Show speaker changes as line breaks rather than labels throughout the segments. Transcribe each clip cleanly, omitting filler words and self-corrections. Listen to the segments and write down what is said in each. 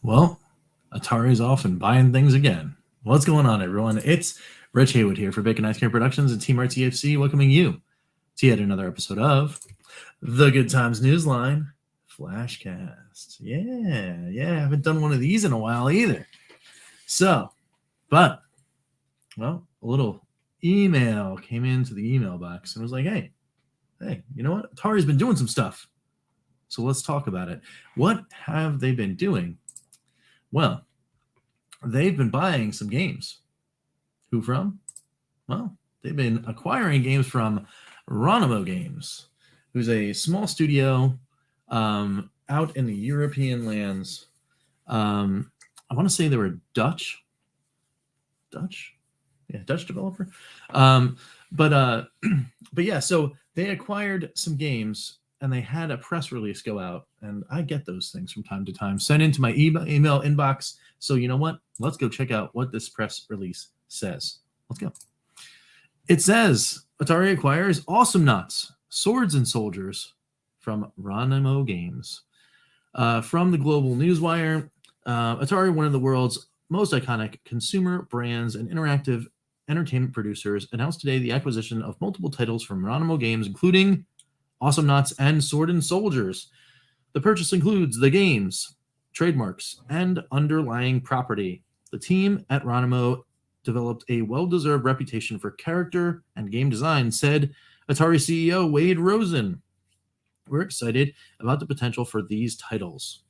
Well, Atari's off and buying things again. What's going on, everyone? It's Rich Haywood here for Bacon Ice Cream Productions and Team RTFC, welcoming you to yet another episode of the Good Times Newsline Flashcast. I haven't done one of these in a while either. But a little email came into the email box and was like, hey, you know what? Atari's been doing some stuff. So let's talk about it. What have they been doing? Well, they've been buying some games. Who from? Well, they've been acquiring games from Ronimo Games, who's a small studio out in the European lands. I want to say they were Dutch developer. But yeah, so they acquired some games and they had a press release go out, and I get those things from time to time sent into my email inbox. So you know what? Let's go check out what this press release says. Let's go. It says Atari acquires Awesomenauts, Swords and Soldiers from Ronimo Games. From the Global Newswire, Atari, one of the world's most iconic consumer brands and interactive entertainment producers, announced today the acquisition of multiple titles from Ronimo Games, including Awesomenauts and Sword and Soldiers. The purchase includes the games, trademarks, and underlying property. The team at Ronimo developed a well-deserved reputation for character and game design, said Atari CEO Wade Rosen. We're excited about the potential for these titles.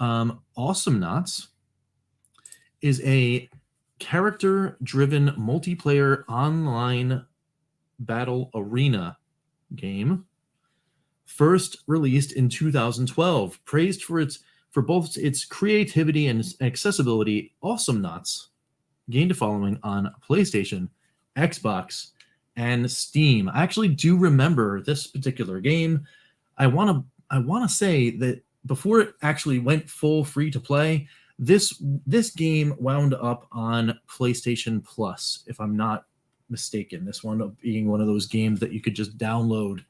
Awesomenauts is a character-driven multiplayer online battle arena game, first released in 2012. Praised for both its creativity and accessibility, Awesomenauts gained a following on PlayStation, Xbox, and Steam. I actually do remember this particular game. I want to say that before it actually went full free to play, this game wound up on PlayStation Plus, if I'm not mistaken. This wound up being one of those games that you could just download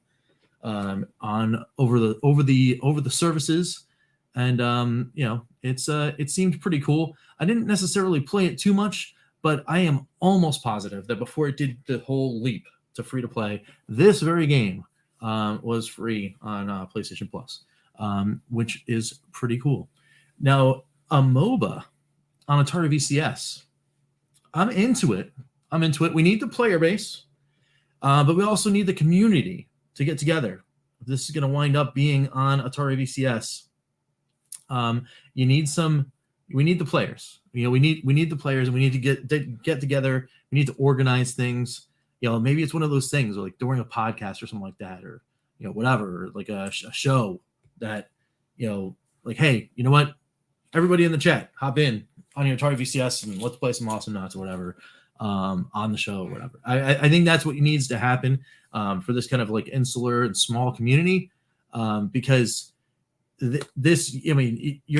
on over the services, and it seemed pretty cool. I didn't necessarily play it too much, but I am almost positive that before it did the whole leap to free to play, this very game was free on PlayStation Plus, which is pretty cool. Now, a MOBA on Atari VCS. I'm into it. We need the player base, but we also need the community to get together. If this is going to wind up being on Atari VCS, we need the players. We need the players, and we need to get together. We need to organize things. Maybe it's one of those things, like during a podcast or something like that, or whatever, like a show that like, hey, you know what? Everybody in the chat, hop in on your Atari VCS and let's play some Awesomenauts or whatever on the show or whatever. I think that's what needs to happen for this kind of like insular and small community, because you're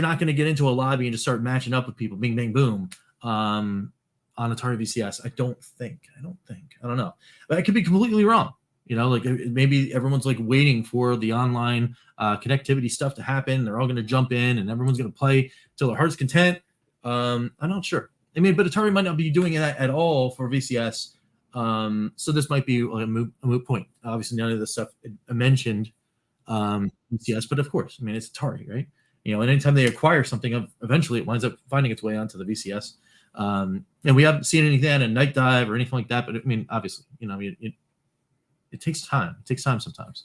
not going to get into a lobby and just start matching up with people, bing, bang, boom, on Atari VCS. I don't know. But I could be completely wrong. Like maybe everyone's like waiting for the online connectivity stuff to happen. They're all going to jump in and everyone's going to play till their heart's content. I'm not sure. But Atari might not be doing that at all for VCS. So this might be a moot point. Obviously, none of the stuff I mentioned VCS, but of course, it's Atari, right? And anytime they acquire something, eventually it winds up finding its way onto the VCS. And we haven't seen anything on a Night Dive or anything like that. But obviously, it takes time. It takes time sometimes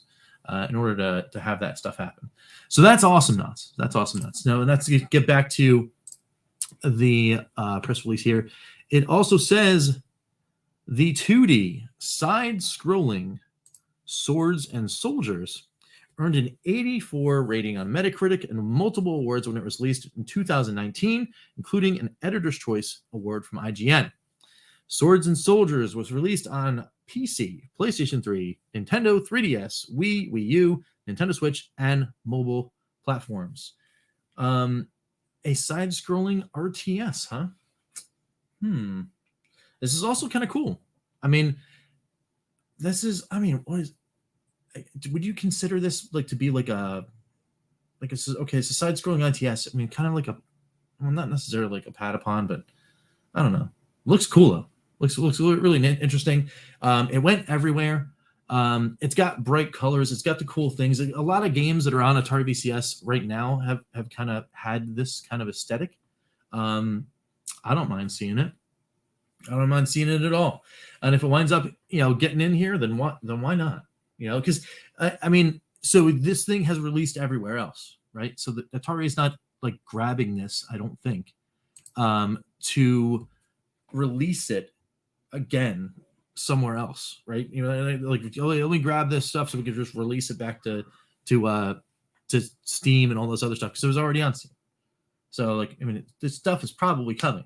in order to have that stuff happen. So that's Awesomenauts. Now, let's get back to the press release here. It also says the 2D side-scrolling Swords and Soldiers earned an 84 rating on Metacritic and multiple awards when it was released in 2019, including an Editor's Choice Award from IGN. Swords and Soldiers was released on PC, PlayStation 3, Nintendo 3DS, Wii U, Nintendo Switch, and mobile platforms. A side-scrolling RTS, huh? This is also kind of cool. Would you consider this like to be like a like it's okay. It's a side-scrolling ITS. I mean, kind of like not necessarily like a Patapon, but I don't know. Looks cool though. Looks really interesting. It went everywhere. It's got bright colors. It's got the cool things. A lot of games that are on Atari VCS right now have kind of had this kind of aesthetic. I don't mind seeing it. I don't mind seeing it at all. And if it winds up, getting in here, then what? Then why not? Because I mean, so this thing has released everywhere else, right? So the Atari is not like grabbing this, I don't think, to release it again somewhere else, right? Like let me grab this stuff so we can just release it back to Steam and all this other stuff because it was already on Steam. So like, I mean, this stuff is probably coming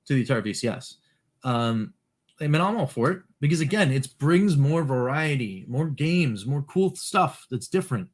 to the Atari VCS. I mean, I'm all for it because again, it brings more variety, more games, more cool stuff that's different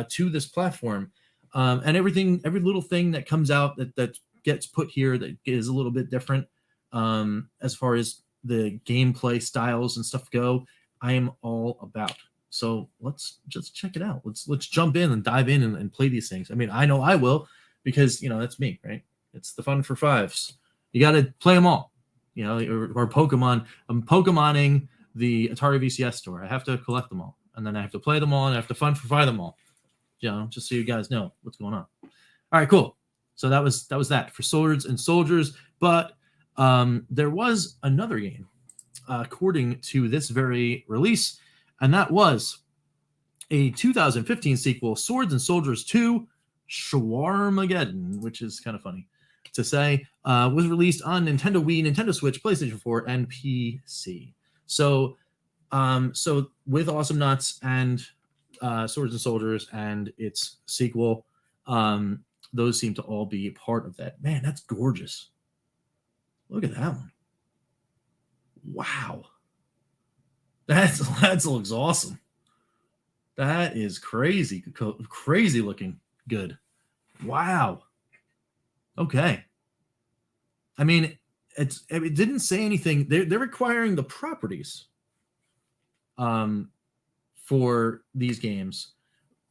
to this platform, and every little thing that comes out that gets put here that is a little bit different as far as the gameplay styles and stuff go. I am all about. So let's just check it out. Let's jump in and dive in and play these things. I mean, I know I will because that's me, right? It's the fun for fives. You got to play them all. Or Pokemon. I'm Pokemoning the Atari VCS store. I have to collect them all, and then I have to play them all, and I have to fun for five them all. Just so you guys know what's going on. All right, cool. So that was that for Swords and Soldiers. But there was another game, according to this very release, and that was a 2015 sequel, Swords and Soldiers 2, Shawarmageddon, which is kind of funny to say, was released on Nintendo Wii, Nintendo Switch, PlayStation 4, and PC. So with Awesomenauts and Swords and Soldiers and its sequel, those seem to all be part of that. Man, that's gorgeous. Look at that one. Wow. That looks awesome. That is crazy looking good. Wow. Okay. I mean, it didn't say anything. They're requiring the properties for these games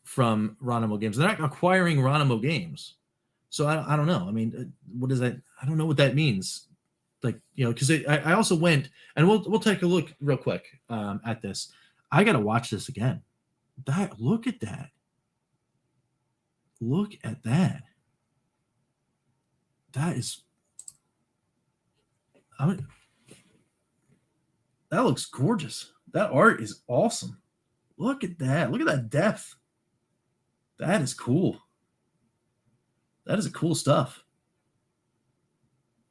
from Ronimo Games. They're not acquiring Ronimo Games. So I don't know. I mean, what is that? I don't know what that means. Like, because I also went, and we'll take a look real quick at this. I got to watch this again. Look at that. Look at that. That looks gorgeous. That art is awesome. Look at that. Look at that depth. That is cool. That is cool stuff.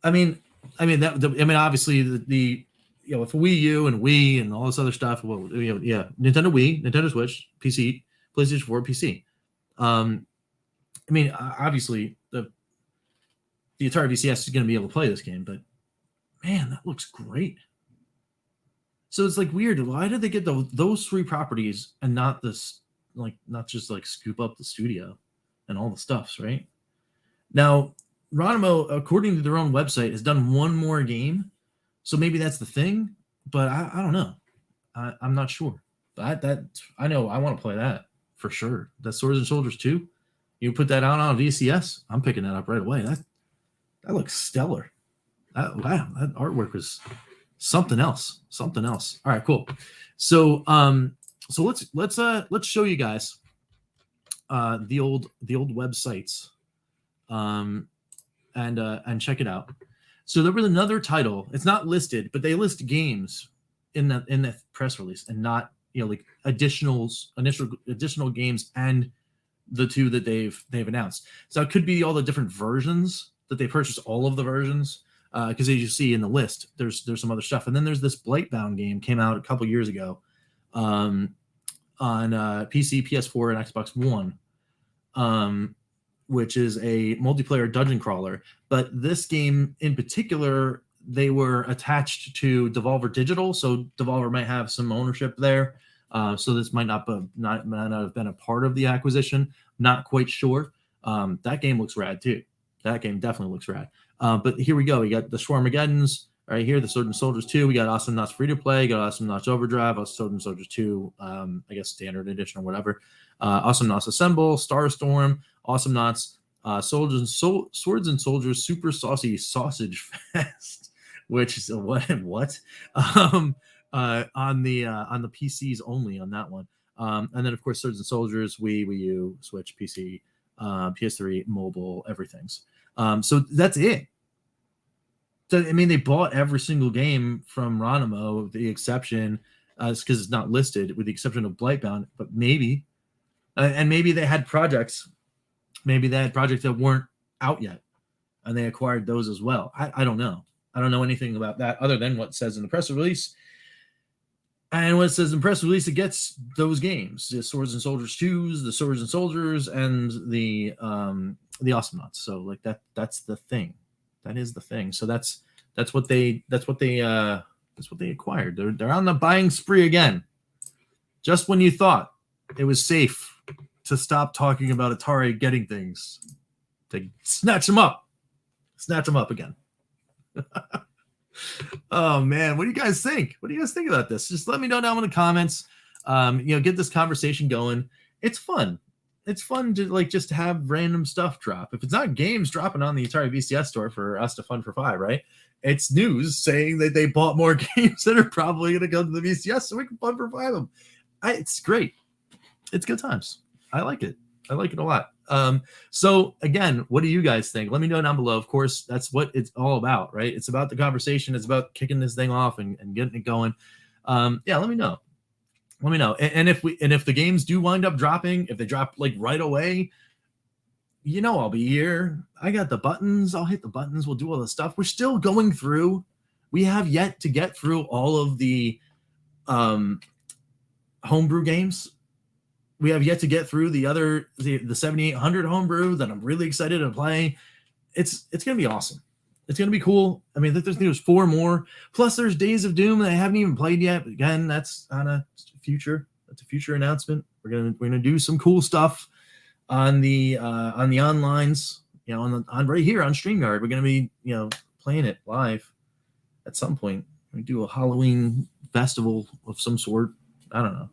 I mean, obviously the with Wii U and Wii and all this other stuff. Well, Nintendo Wii, Nintendo Switch, PC, PlayStation 4, PC. I mean, obviously the Atari VCS is going to be able to play this game, but man, that looks great. So it's like weird. Why did they get those three properties and not this, not just scoop up the studio and all the stuffs, right? Now, Ronimo, according to their own website, has done one more game, so maybe that's the thing. But I don't know. I'm not sure. But I know I want to play that for sure. That Swords and Soldiers 2. You put that out on VCS, I'm picking that up right away. That looks stellar. Wow, that artwork was something else. Something else. All right, cool. So let's show you guys the old websites and check it out. So there was another title. It's not listed, but they list games in the press release and not additional games and the two that they've announced. So it could be all the different versions that they purchased, all of the versions, because as you see in the list, there's some other stuff. And then there's this Blightbound game came out a couple years ago on PC, PS4, and Xbox One, which is a multiplayer dungeon crawler. But this game in particular, they were attached to Devolver Digital, so Devolver might have some ownership there. So this might not have been a part of the acquisition. Not quite sure. That game looks rad too. That game definitely looks rad. But here we go. We got the Shawarmageddons right here, the Swords and Soldiers 2. We got Awesomenauts Free to Play. Got Awesomenauts Overdrive. Swords and Soldiers 2, I guess Standard Edition or whatever. Awesomenauts Assemble, Starstorm, Awesomenauts, Swords and Soldiers Super Saucy Sausage Fest, which is what on the PCs only on that one. And then of course Swords and Soldiers, Wii U, Switch, PC, PS3, mobile, everything's. So that's it. So, I mean, they bought every single game from Ronimo, with the exception, because it's not listed, with the exception of Blightbound. But maybe, and maybe they had projects. Maybe they had projects that weren't out yet, and they acquired those as well. I don't know. I don't know anything about that other than what it says in the press release. And what it says in the press release, it gets those games: the Swords and Soldiers 2s, the Swords and Soldiers, and the Awesomenauts. So like that's the thing. That is the thing. So that's what they acquired. They're on the buying spree again. Just when you thought it was safe to stop talking about Atari getting things, they snatch them up again. Oh man, what do you guys think? What do you guys think about this? Just let me know down in the comments. Get this conversation going. It's fun. It's fun to like just have random stuff drop. If it's not games dropping on the Atari VCS store for us to fun for 5, right? It's news saying that they bought more games that are probably going to go to the VCS so we can fun for 5 them. It's great. It's good times. I like it. I like it a lot. So again, what do you guys think? Let me know down below. Of course, that's what it's all about, right? It's about the conversation. It's about kicking this thing off and getting it going. Let me know. Let me know. And if the games do wind up dropping, if they drop like right away, I'll be here. I got the buttons. I'll hit the buttons. We'll do all the stuff. We're still going through. We have yet to get through all of the homebrew games. We have yet to get through the 7800 homebrew that I'm really excited to play. It's going to be awesome. It's going to be cool. I mean, there's 4 more. Plus, there's Days of Doom that I haven't even played yet. But again, that's on a future. That's a future announcement. We're gonna do some cool stuff on the onlines. On right here on StreamYard. We're gonna be playing it live at some point. We do a Halloween festival of some sort. I don't know.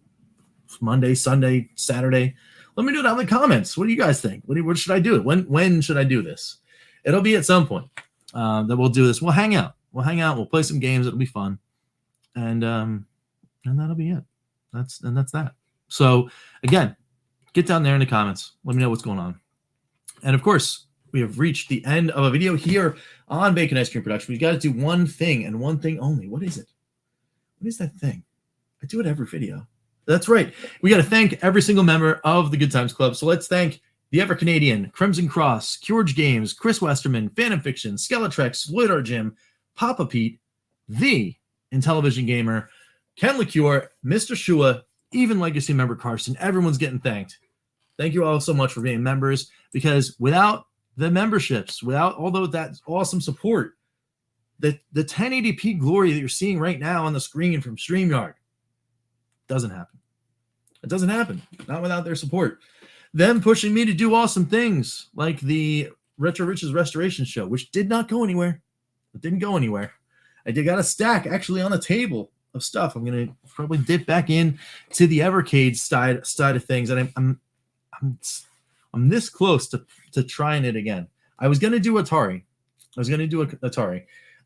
Monday, Sunday, Saturday. Let me know down in the comments. What do you guys think? What should I do? When should I do this? It'll be at some point that we'll do this. We'll hang out. We'll play some games. It'll be fun, and that'll be it. That's that. So again, get down there in the comments. Let me know what's going on. And of course, we have reached the end of a video here on Bacon Ice Cream Production. We've got to do one thing and one thing only. What is it? What is that thing? I do it every video. That's right. We got to thank every single member of the Good Times Club. So let's thank the EverCanadian, Crimson Cross, Cured Games, Chris Westerman, Phantom Fiction, Skeletrex, Lloyd R. Jim, Papa Pete, the Intellivision Gamer, Ken LaCure, Mr. Shua, even Legacy member Carson. Everyone's getting thanked. Thank you all so much for being members, because without the memberships, without all that awesome support, the 1080p glory that you're seeing right now on the screen from StreamYard doesn't happen. It doesn't happen. Not without their support. Them pushing me to do awesome things like the Retro Riches Restoration Show, which did not go anywhere. It didn't go anywhere. I got a stack actually on a table of stuff. I'm gonna probably dip back in to the Evercade side of things, and I'm this close to trying it again. I was gonna do Atari.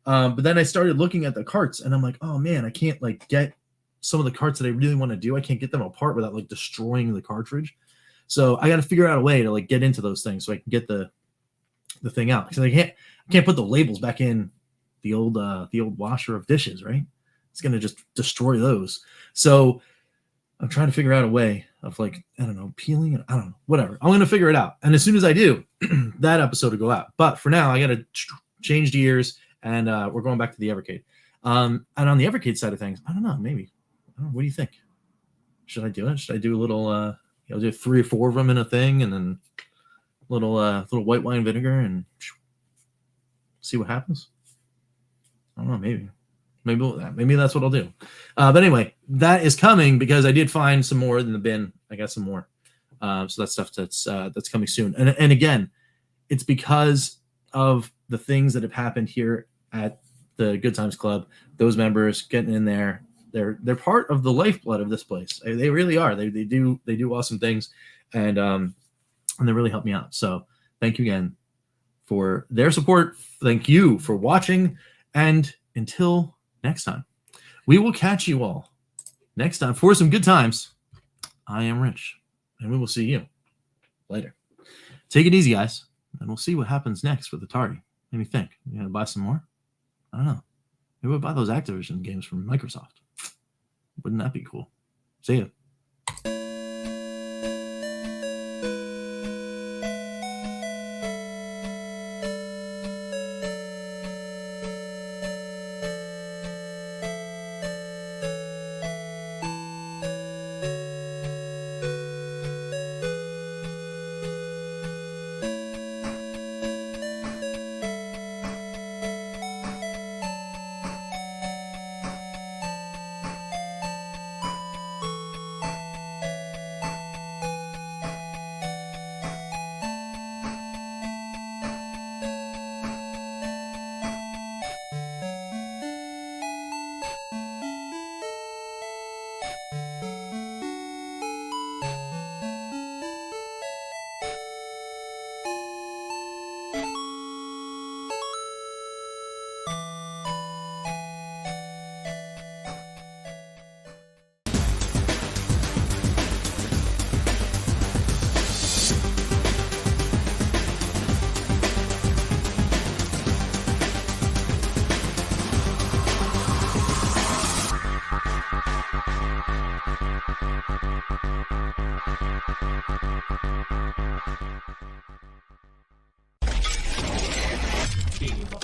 But then I started looking at the carts, and I'm like, oh man, I can't like get some of the carts that I really want to do. I can't get them apart without like destroying the cartridge. So I got to figure out a way to like get into those things so I can get the thing out, because I can't put the labels back in the old washer of dishes, right? It's gonna just destroy those. So I'm trying to figure out a way of like, I don't know, peeling it. I don't know, whatever. I'm gonna figure it out, and as soon as I do, that episode will go out. But for now, I gotta change gears, and we're going back to the Evercade. And on the Evercade side of things, I don't know, maybe. I don't know, what do you think? Should I do it? Should I do a little? Do 3 or 4 of them in a thing, and then little white wine vinegar, and see what happens. I don't know, maybe that's what I'll do. But anyway, that is coming because I did find some more in the bin. I got some more, so that's stuff that's coming soon. And again, it's because of the things that have happened here at the Good Times Club. Those members getting in there. They're part of the lifeblood of this place. They really are. They do awesome things, and and they really help me out. So thank you again for their support. Thank you for watching, and until next time, we will catch you all next time for some good times. I am Rich, and we will see you later. Take it easy, guys, and we'll see what happens next with Atari. What do you think? You gonna buy some more? I don't know. Maybe we'll buy those Activision games from Microsoft. Wouldn't that be cool? See ya.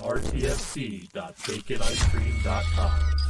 RTSC.baconicecream.com